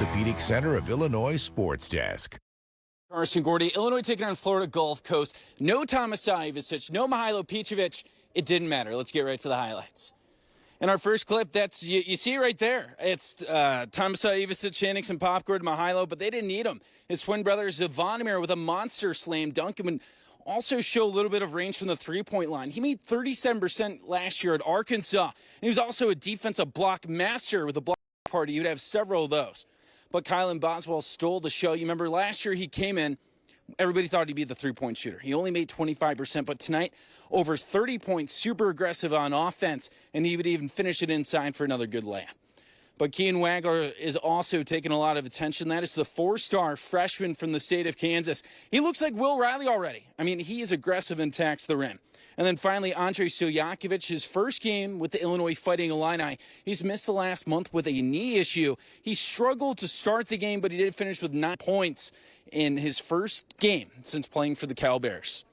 orthopedic center of Illinois Sports Desk. Carson Gordy, Illinois taking on Florida Gulf Coast. No Thomas Ivicic, no Mihailo Petrovic. It didn't matter. Let's get right to the highlights. In our first clip, that's you see right there. It's Thomas Ivicic handing some popcorn to Mihailo, but they didn't need him. His twin brother Zvonimir with a monster slam dunk and would also show a little bit of range from the three-point line. He made 37% last year at Arkansas. And he was also a defensive block master with a block party. You'd have several of those. But Kylan Boswell stole the show. You remember last year he came in, everybody thought he'd be the three-point shooter. He only made 25%, but tonight, over 30 points, super aggressive on offense, and he would even finish it inside for another good layup. But Kean Wagler is also taking a lot of attention. That is the four-star freshman from the state of Kansas. He looks like Will Riley already. I mean, he is aggressive and attacks the rim. And then finally, Andrei Stojakovic, his first game with the Illinois Fighting Illini. He's missed the last month with a knee issue. He struggled to start the game, but he did finish with 9 points in his first game since playing for the Cal Bears.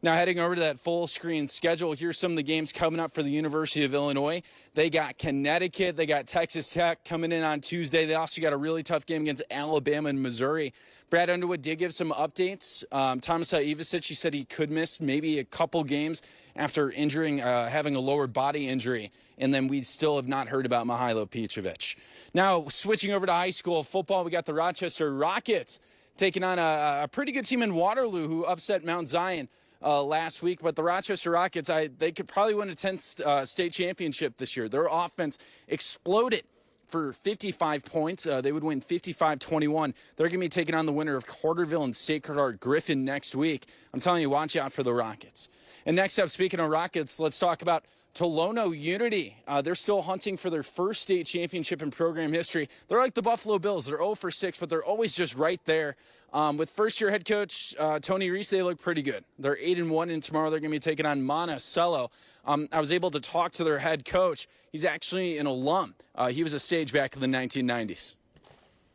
Now heading over to that full screen schedule, here's some of the games coming up for the University of Illinois. They got Connecticut, they got Texas Tech coming in on Tuesday. They also got a really tough game against Alabama and Missouri. Brad Underwood did give some updates. Thomas Ivicic, he said he could miss maybe a couple games after having a lower body injury. And then we still have not heard about Mihailo Petrovic. Now switching over to high school football, we got the Rochester Rockets taking on a pretty good team in Waterloo who upset Mount Zion last week. But the Rochester Rockets, they could probably win a 10th state championship this year. Their offense exploded for 55 points. They would win 55-21. They're going to be taking on the winner of Carterville and Sacred Heart Griffin next week. I'm telling you, watch out for the Rockets. And next up, speaking of Rockets, let's talk about Tolono Unity. They're still hunting for their first state championship in program history. They're like the Buffalo Bills. They're 0-6, but they're always just right there. With first-year head coach Tony Reese, they look pretty good. They're 8-1, and tomorrow they're going to be taking on Monticello. I was able to talk to their head coach. He's actually an alum. He was a sage back in the 1990s.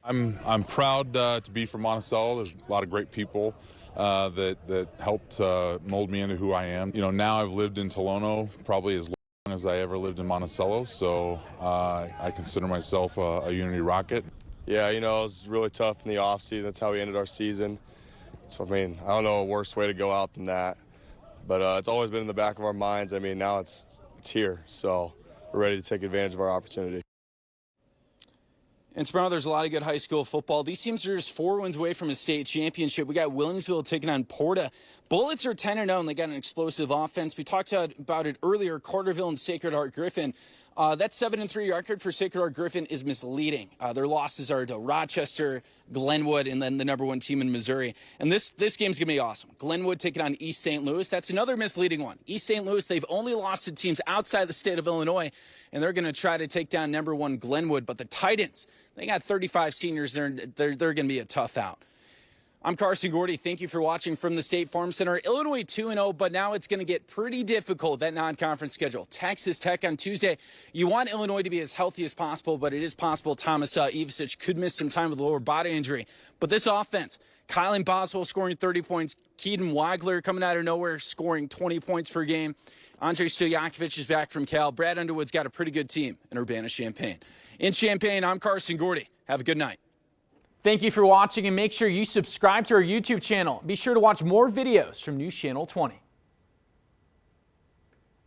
I'm proud to be from Monticello. There's a lot of great people that helped mold me into who I am. You know, now I've lived in Tolono probably as long as I ever lived in Monticello, so I consider myself a Unity Rocket. Yeah, you know, it was really tough in the offseason. That's how we ended our season. I mean, I don't know a worse way to go out than that. But it's always been in the back of our minds. I mean, now it's here, so we're ready to take advantage of our opportunity. And tomorrow there's a lot of good high school football. These teams are just 4 wins away from a state championship. We got Williamsville taking on Porta. Bullets are 10-0, and they got an explosive offense. We talked about it earlier, Carterville and Sacred Heart Griffin. That 7-3 record for Sacred Heart Griffin is misleading. Their losses are to Rochester, Glenwood, and then the #1 team in Missouri. And this game's going to be awesome. Glenwood taking on East St. Louis. That's another misleading one. East St. Louis, they've only lost to teams outside the state of Illinois, and they're going to try to take down #1 Glenwood. But the Titans, they got 35 seniors. They're going to be a tough out. I'm Carson Gordy. Thank you for watching from the State Farm Center. Illinois 2-0, but now it's going to get pretty difficult, that non-conference schedule. Texas Tech on Tuesday. You want Illinois to be as healthy as possible, but it is possible Thomas Ivicic could miss some time with a lower body injury. But this offense, Kylan Boswell scoring 30 points, Keaton Wagler coming out of nowhere scoring 20 points per game. Andrei Stojakovic is back from Cal. Brad Underwood's got a pretty good team in Urbana-Champaign. In Champaign, I'm Carson Gordy. Have a good night. Thank you for watching, and make sure you subscribe to our YouTube channel. Be sure to watch more videos from News Channel 20.